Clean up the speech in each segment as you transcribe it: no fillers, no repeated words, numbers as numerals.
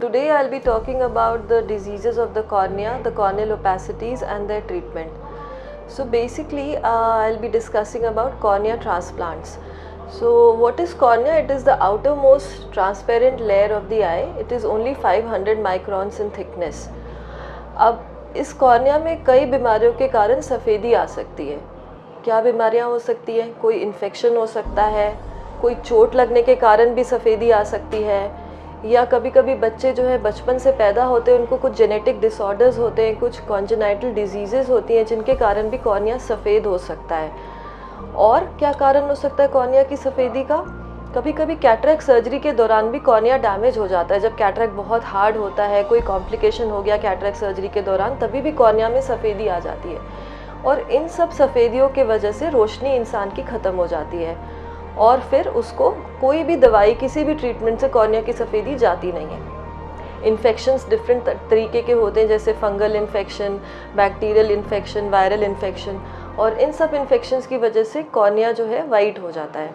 Today I'll be talking about the diseases of the cornea, the corneal opacities and their treatment. So basically I'll be discussing about cornea transplants. So what is cornea? It is the outermost transparent layer of the eye. It is only 500 microns in thickness. अब इस cornea में कई बीमारियों के कारण सफ़ेदी आ सकती है। क्या बीमारियां हो सकती हैं? कोई इन्फेक्शन हो सकता है, कोई चोट लगने के कारण भी सफ़ेदी आ सकती है, या कभी कभी बच्चे जो है बचपन से पैदा होते हैं उनको कुछ जेनेटिक डिसऑर्डर्स होते हैं, कुछ कॉन्जेनाइटल डिजीज़ेस होती हैं जिनके कारण भी कॉर्निया सफ़ेद हो सकता है। और क्या कारण हो सकता है कॉर्निया की सफ़ेदी का? कभी कभी कैटरेक्ट सर्जरी के दौरान भी कॉर्निया डैमेज हो जाता है। जब कैटरेक्ट बहुत हार्ड होता है, कोई कॉम्प्लिकेशन हो गया कैटरेक्ट सर्जरी के दौरान, तभी भी कॉर्निया में सफ़ेदी आ जाती है। और इन सब सफ़ेदियों के वजह से रोशनी इंसान की ख़त्म हो जाती है और फिर उसको कोई भी दवाई, किसी भी ट्रीटमेंट से कॉर्निया की सफ़ेदी जाती नहीं है। इन्फेक्शंस डिफरेंट तरीके के होते हैं, जैसे fungal infection, bacterial infection, viral infection, और इन सब इन्फेक्शंस की वजह से कॉर्निया जो है वाइट हो जाता है।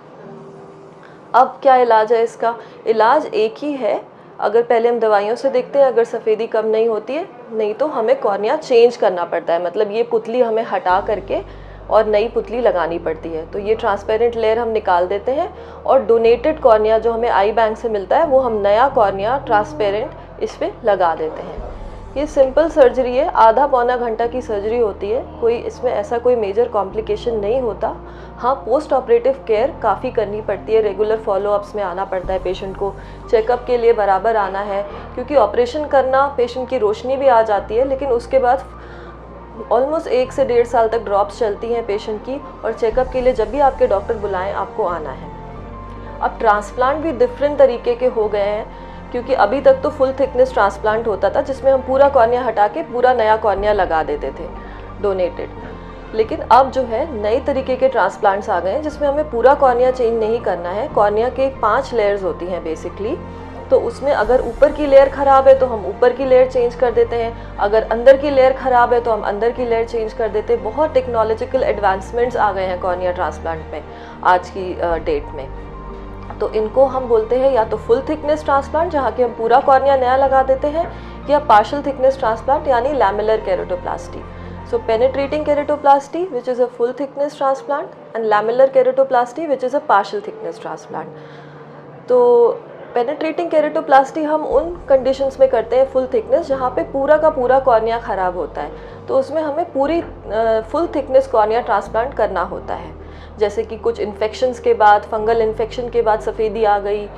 अब क्या इलाज है इसका? इलाज एक ही है। अगर पहले हम दवाइयों से देखते हैं, अगर सफ़ेदी कम नहीं होती है, नहीं तो हमें कॉर्निया चेंज करना पड़ता है। मतलब ये पुतली हमें हटा करके और नई पुतली लगानी पड़ती है। तो ये ट्रांसपेरेंट लेयर हम निकाल देते हैं और डोनेटेड कॉर्निया जो हमें आई बैंक से मिलता है वो हम नया कॉर्निया ट्रांसपेरेंट इस पर लगा देते हैं। ये सिंपल सर्जरी है, आधा पौना घंटा की सर्जरी होती है। कोई इसमें ऐसा कोई मेजर कॉम्प्लिकेशन नहीं होता। हाँ, पोस्ट ऑपरेटिव केयर काफ़ी करनी पड़ती है, रेगुलर फॉलोअप्स में आना पड़ता है पेशेंट को, चेकअप के लिए बराबर आना है, क्योंकि ऑपरेशन करना पेशेंट की रोशनी भी आ जाती है, लेकिन उसके बाद ऑलमोस्ट 1 से 1.5 साल तक ड्रॉप्स चलती हैं पेशेंट की, और चेकअप के लिए जब भी आपके डॉक्टर बुलाएं आपको आना है। अब ट्रांसप्लांट भी डिफरेंट तरीके के हो गए हैं, क्योंकि अभी तक तो फुल थिकनेस ट्रांसप्लांट होता था जिसमें हम पूरा कॉर्निया हटा के पूरा नया कॉर्निया लगा देते थे डोनेटेड। लेकिन अब जो है नए तरीके के ट्रांसप्लांट्स आ गए हैं जिसमें हमें पूरा कॉर्निया चेंज नहीं करना है। कॉर्निया के 5 लेयर्स होती हैं बेसिकली। तो उसमें अगर ऊपर की लेयर ख़राब है तो हम ऊपर की लेयर चेंज कर देते हैं, अगर अंदर की लेयर ख़राब है तो हम अंदर की लेयर चेंज कर देते हैं। बहुत टेक्नोलॉजिकल एडवांसमेंट्स आ गए हैं कॉर्निया ट्रांसप्लांट में आज की डेट में। तो इनको हम बोलते हैं या तो फुल थिकनेस ट्रांसप्लांट, जहाँ कि हम पूरा कॉर्निया नया लगा देते हैं, या पार्शियल थिकनेस ट्रांसप्लांट यानी lamellar केरेटोप्लास्टी। So penetrating keratoplasty, which is a full thickness transplant, and lamellar keratoplasty, which is a partial thickness transplant. तो penetrating keratoplasty हम उन कंडीशंस में करते हैं फुल थिकनेस जहाँ पे पूरा का पूरा कॉर्निया ख़राब होता है। तो उसमें हमें पूरी फुल थिकनेस कॉर्निया ट्रांसप्लांट करना होता है। जैसे कि कुछ इन्फेक्शंस के बाद, फंगल इन्फेक्शन के बाद सफ़ेदी आ गई,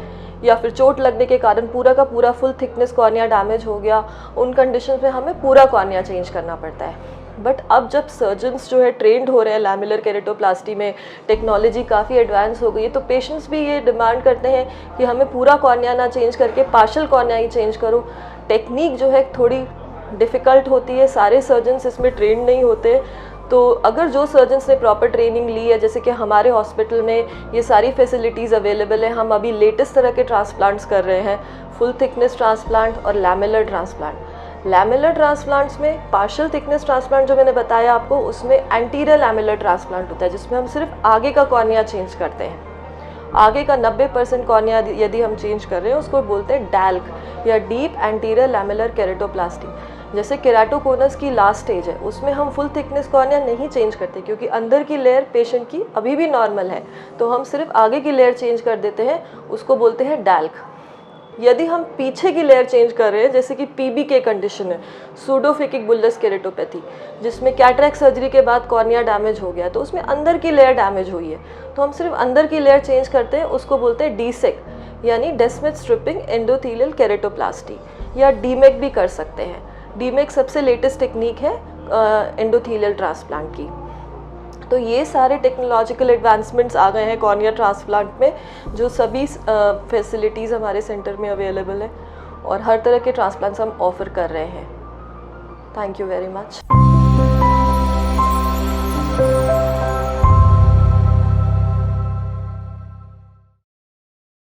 या फिर चोट लगने के कारण पूरा का पूरा फुल थिकनेस कॉर्निया डैमेज हो गया, उन कंडीशंस में हमें पूरा कॉर्निया चेंज करना पड़ता है। बट अब जब सर्जन्स जो है ट्रेंड हो रहे हैं लैमेलर केरेटोप्लास्टी में, टेक्नोलॉजी काफ़ी एडवांस हो गई है, तो पेशेंट्स भी ये डिमांड करते हैं कि हमें पूरा कॉर्निया ना चेंज करके पार्शियल कॉर्निया ही चेंज करो। टेक्निक जो है थोड़ी डिफ़िकल्ट होती है, सारे सर्जन्स इसमें ट्रेंड नहीं होते। तो अगर जो सर्जन्स ने प्रॉपर ट्रेनिंग ली है, जैसे कि हमारे हॉस्पिटल में ये सारी फैसिलिटीज़ अवेलेबल है, हम अभी लेटेस्ट तरह के ट्रांसप्लांट्स कर रहे हैं, फुल थिकनेस ट्रांसप्लांट और लैमेलर ट्रांसप्लांट। लैमेलर ट्रांसप्लांट्स में पार्शियल थिकनेस ट्रांसप्लांट जो मैंने बताया आपको, उसमें एंटीरियर लैमेलर ट्रांसप्लांट होता है जिसमें हम सिर्फ आगे का कॉर्निया चेंज करते हैं। आगे का 90% कॉर्निया यदि हम चेंज कर रहे हैं उसको बोलते हैं डैल्क या डीप एंटीरियर लैमेलर केरेटोप्लास्टी। जैसे केराटोकोनस की लास्ट स्टेज है, उसमें हम फुल थिकनेस कॉर्निया नहीं चेंज करते क्योंकि अंदर की लेयर पेशेंट की अभी भी नॉर्मल है, तो हम सिर्फ आगे की लेयर चेंज कर देते हैं, उसको बोलते हैं डैल्क। यदि हम पीछे की लेयर चेंज कर रहे हैं, जैसे कि पीबी के कंडीशन है, सूडोफिकिक बुल्लस केरेटोपैथी, जिसमें कैटरेक्ट सर्जरी के बाद कॉर्निया डैमेज हो गया, तो उसमें अंदर की लेयर डैमेज हुई है, तो हम सिर्फ अंदर की लेयर चेंज करते हैं, उसको बोलते हैं डीसेक यानी डेस्मेट स्ट्रिपिंग एंडोथेलियल केरेटोप्लास्टी, या डीमेक भी कर सकते हैं। डीमेक सबसे लेटेस्ट टेक्निक है एंडोथेलियल ट्रांसप्लांट की। तो ये सारे टेक्नोलॉजिकल एडवांसमेंट्स आ गए हैं कॉर्निया ट्रांसप्लांट में, जो सभी फैसिलिटीज़ हमारे सेंटर में अवेलेबल है, और हर तरह के ट्रांसप्लांट्स हम ऑफ़र कर रहे हैं। Thank you very much.